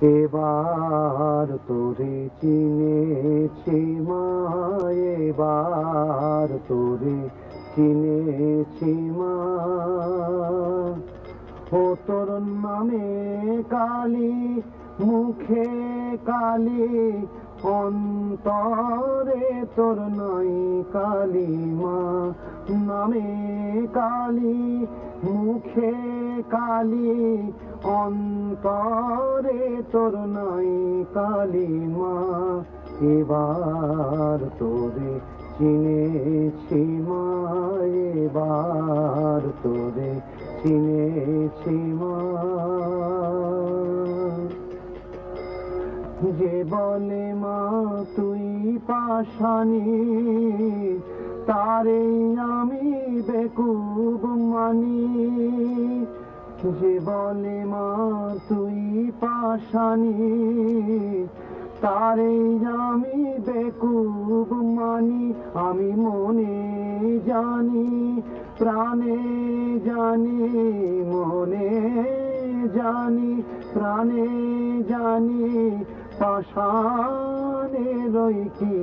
এবার তোরে চিনেছি মা, এবার তোরে চিনেছি মা। ও তোর নামে কালী, মুখে কালী, অন্তরে তোর নাই কালী মা। নামে কালী, মুখে কালী, অন্তরে তোর নাই কালী মা। এবার তোরে চিনেছি মা, এবার তোরে চিনেছি মা। যে বলে মা তুই পাষাণী, তারে আমি বেকুব মানি। যে বলে মা তুই পাষাণী, তারে আমি বেকুব মানি। আমি মনে জানি, প্রাণে জানি, মনে জানি, প্রাণে জানি, পাষাণের কি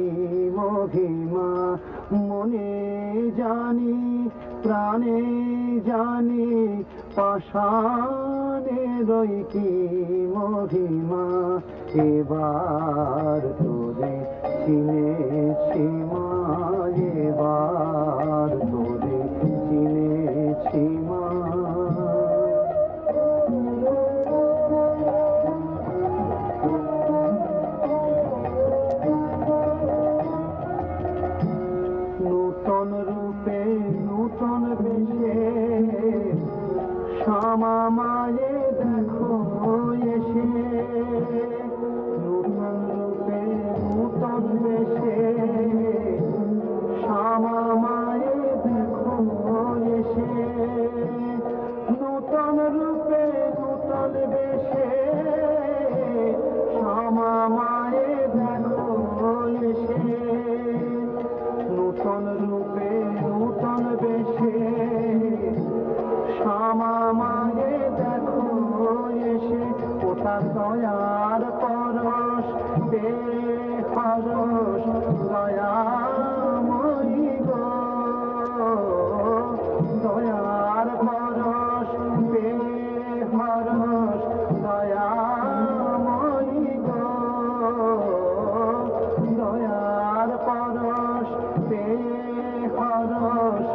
মহিমা। মনে জানি, প্রাণে জানি, পাষাণের কি মহিমা। এবার তোরে চিনেছি মা, এবার তোরে চিনেছি মা। নূতন রূপে নূতন বেশে শ্যামা মায়ে দেখো এসে। নূতন রূপে নূতন বেশে শ্যামা মায়ে দেখো এসে। নূতন রূপে নূতন বেশে শ্যামা মায়ে দেখো এসে। নূতন রূপে নূতন বেশে শ্যামা মায়ে দেখো এসে। ওটা দয়ার পরশ বেহরস, দয়াময়ী গো। দয়ার পরশ বেহরস, দয়াময়ী গো। দয়ার পরশ বেহরস,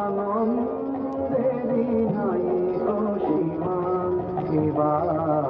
আনন্দেরই নাই তো সীমা। এবার